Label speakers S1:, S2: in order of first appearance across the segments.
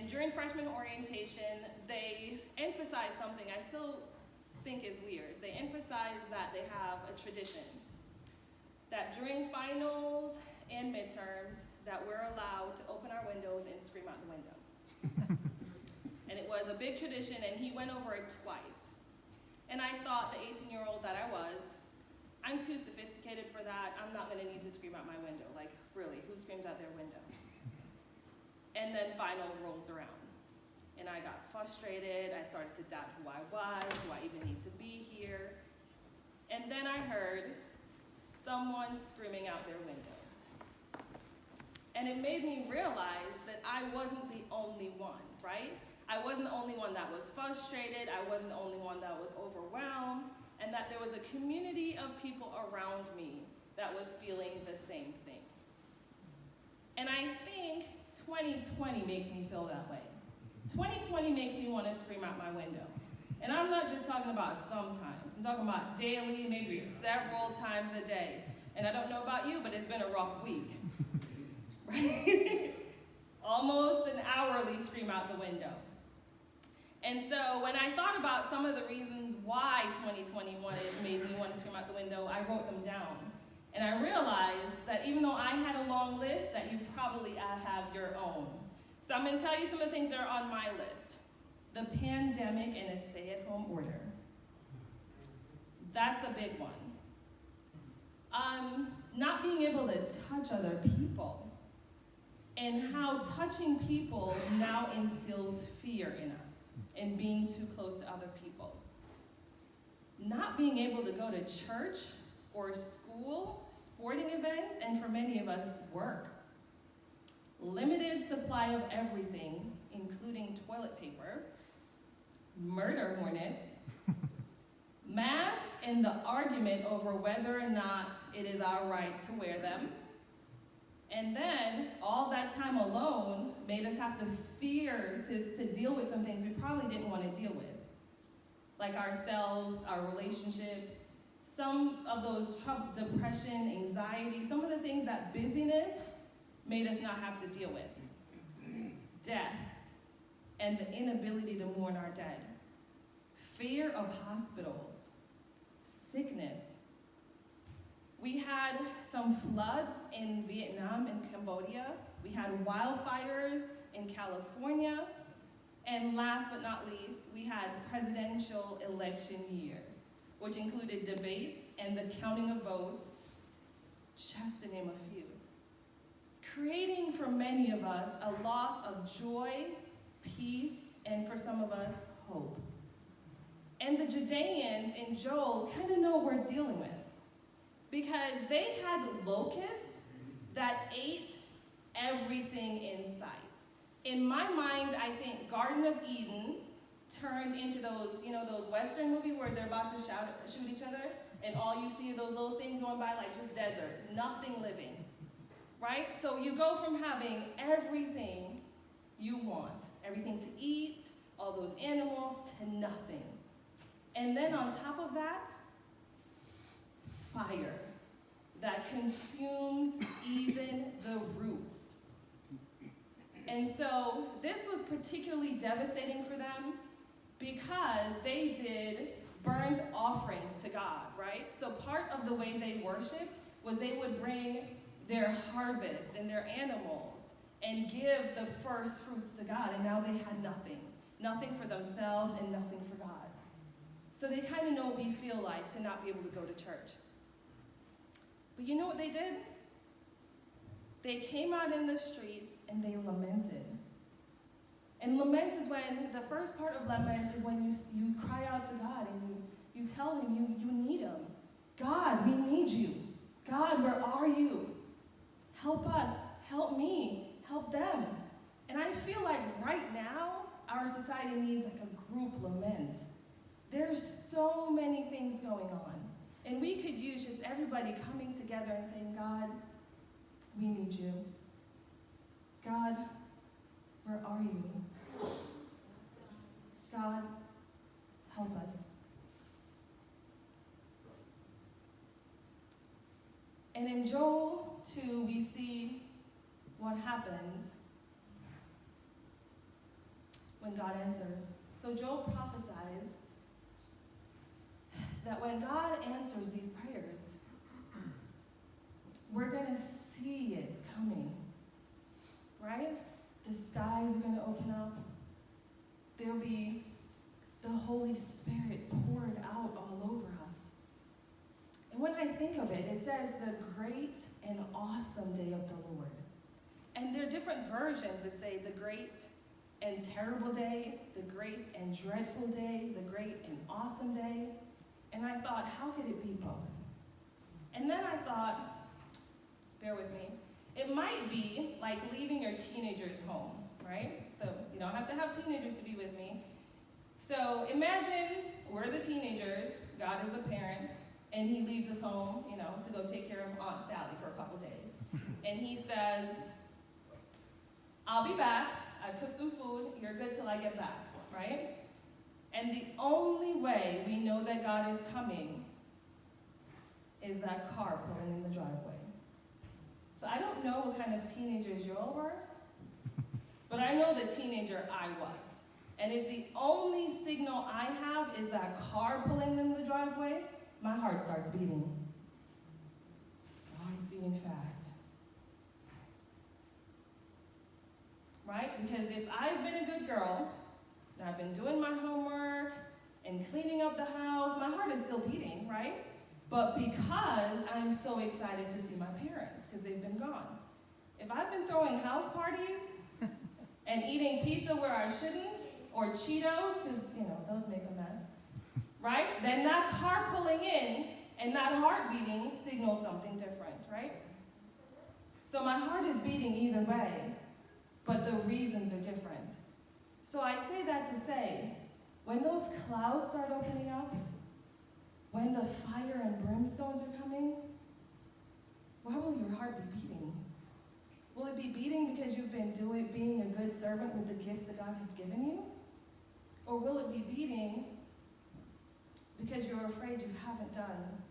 S1: during freshman orientation, they emphasize something I still think is weird. They emphasize that they have a tradition, that during finals and midterms, that we're allowed to open our windows and scream out the window. And it was a big tradition, and he went over it twice. And I thought, the 18-year-old that I was, I'm too sophisticated for that. I'm not going to need to scream out my window. Like, really, who screams out their window? And then final rolls around. And I got frustrated. I started to doubt who I was. Do I even need to be here? And then I heard someone screaming out their window. And it made me realize that I wasn't the only one, right? I wasn't the only one that was frustrated. I wasn't the only one that was overwhelmed. And that there was a community of people around me that was feeling the same thing. And I think 2020 makes me feel that way. 2020 makes me want to scream out my window. And I'm not just talking about sometimes. I'm talking about daily, maybe several times a day. And I don't know about you, but it's been a rough week. Right? Almost an hourly scream out the window. And so when I thought about some of the reasons why 2020 made me want to scream out the window, I wrote them down. And I realized that even though I had a long list, that you probably have your own. So I'm going to tell you some of the things that are on my list. The pandemic and a stay-at-home order. That's a big one. Not being able to touch other people. And how touching people now instills fear in us. And being too close to other people. Not being able to go to church or school, sporting events, and for many of us, work. Limited supply of everything, including toilet paper, murder hornets, masks and the argument over whether or not it is our right to wear them. And then, all that time alone made us have to fear to deal with some things we probably didn't want to deal with. Like ourselves, our relationships, some of those trouble, depression, anxiety, some of the things that busyness made us not have to deal with. Death, and the inability to mourn our dead. Fear of hospitals, sickness. We had some floods in Vietnam and Cambodia. We had wildfires in California. And last but not least, we had presidential election year, which included debates and the counting of votes, just to name a few. Creating for many of us a loss of joy, peace, and for some of us, hope. And the Judeans in Joel kind of know what we're dealing with, because they had locusts that ate everything in sight. In my mind, I think Garden of Eden turned into those Western movies where they're about to shoot each other, and all you see are those little things going by like just desert, nothing living, right? So you go from having everything you want, everything to eat, all those animals, to nothing. And then on top of that, fire that consumes even the roots. And so this was particularly devastating for them because they did burnt offerings to God, right? So part of the way they worshiped was they would bring their harvest and their animals and give the first fruits to God, and now they had nothing. Nothing for themselves and nothing for God. So they kind of know what we feel like to not be able to go to church. But you know what they did? They came out in the streets and they lamented. And lament is when, the first part of lament is when you cry out to God and you tell him you need him. God, we need you. God, where are you? Help us, help me, help them. And I feel like right now, our society needs like a group lament. There's so many things going on. And we could use just everybody coming together and saying, God, we need you. God, where are you? God, help us. And in Joel 2, we see what happens when God answers. So Job prophesies that when God answers these prayers, we're going to see it coming, right? The skies are going to open up. There'll be the Holy Spirit poured out all over us. And when I think of it, it says the great and awesome day of the Lord. And there are different versions that say the great and terrible day, the great and dreadful day, the great and awesome day. And I thought, how could it be both? And then I thought, bear with me, it might be like leaving your teenagers home, right? So you don't have to have teenagers to be with me. So imagine we're the teenagers, God is the parent, and he leaves us home, to go take care of Aunt Sally for a couple days. And he says, I'll be back, I've cooked some food, you're good till I get back, right? And the only way we know that God is coming is that car pulling in the driveway. So I don't know what kind of teenagers you all were, but I know the teenager I was. And if the only signal I have is that car pulling in the driveway, my heart starts beating. Oh, it's beating fast. Right? Because if I've been a good girl, and I've been doing my homework and cleaning up the house, my heart is still beating, right? But because I'm so excited to see my parents, because they've been gone. If I've been throwing house parties and eating pizza where I shouldn't, or Cheetos, because, those make a mess, right? Then that car pulling in and that heart beating signals something different, right? So my heart is beating either way, but the reasons are different. So I say that to say, when those clouds start opening up, when the fire and brimstones are coming, why will your heart be beating? Will it be beating because you've been being a good servant with the gifts that God has given you? Or will it be beating because you're afraid you haven't done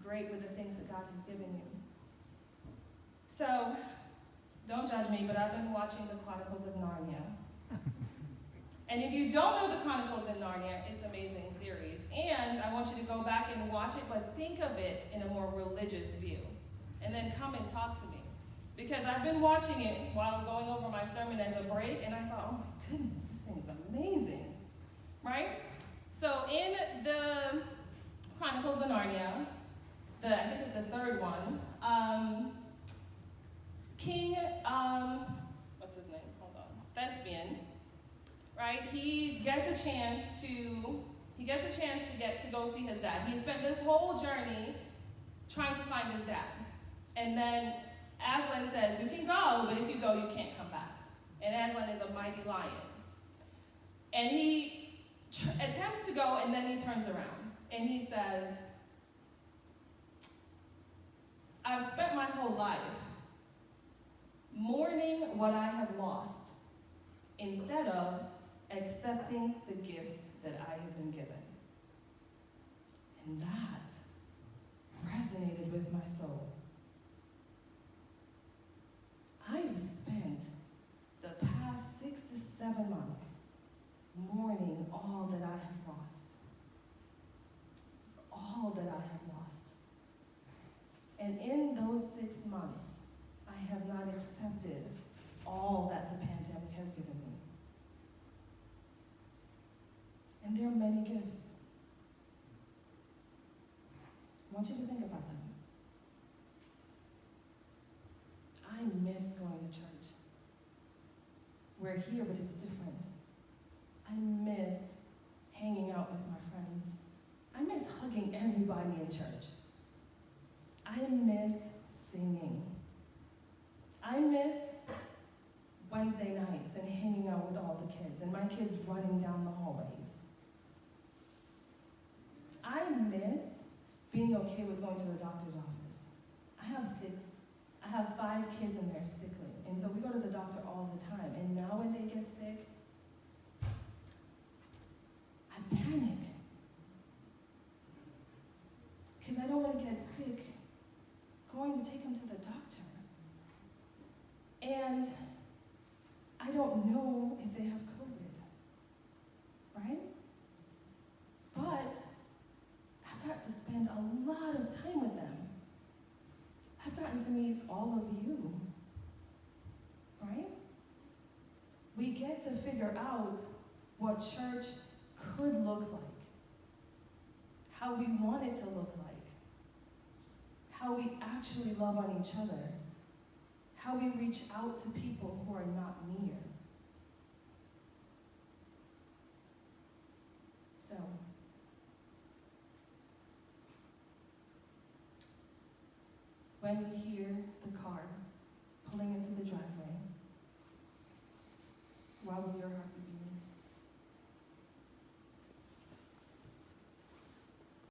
S1: great with the things that God has given you? So, don't judge me, but I've been watching the Chronicles of Narnia. And if you don't know the Chronicles of Narnia, it's an amazing series. And I want you to go back and watch it, but think of it in a more religious view. And then come and talk to me. Because I've been watching it while going over my sermon as a break, and I thought, oh my goodness, this thing is amazing. Right? So in the Chronicles of Narnia, I think it's the third one, King, what's his name? Hold on. Thespian, right? He gets a chance to get to go see his dad. He spent this whole journey trying to find his dad. And then Aslan says, you can go, but if you go, you can't come back. And Aslan is a mighty lion. And he attempts to go, and then he turns around. And he says, I've spent my whole life mourning what I have lost instead of accepting the gifts that I have been given. And that resonated with my soul. I have spent the past 6 to 7 months mourning all that I have lost. All that I have lost. And in those 6 months, I have not accepted all that the pandemic has given me. And there are many gifts. I want you to think about them. I miss going to church. We're here, but it's different. I miss hanging out with my friends. I miss hugging everybody in church. I miss singing. I miss Wednesday nights and hanging out with all the kids and my kids running down the hallways. I miss being okay with going to the doctor's office. I have 5 kids and they're sickly. And so we go to the doctor all the time. And now when they get sick, I panic. Because I don't want to get sick going to take them to the doctor. And I don't know if they have COVID. to meet all of you, right? We get to figure out what church could look like, how we want it to look like, how we actually love on each other, how we reach out to people who are not near. So, when we hear the car pulling into the driveway,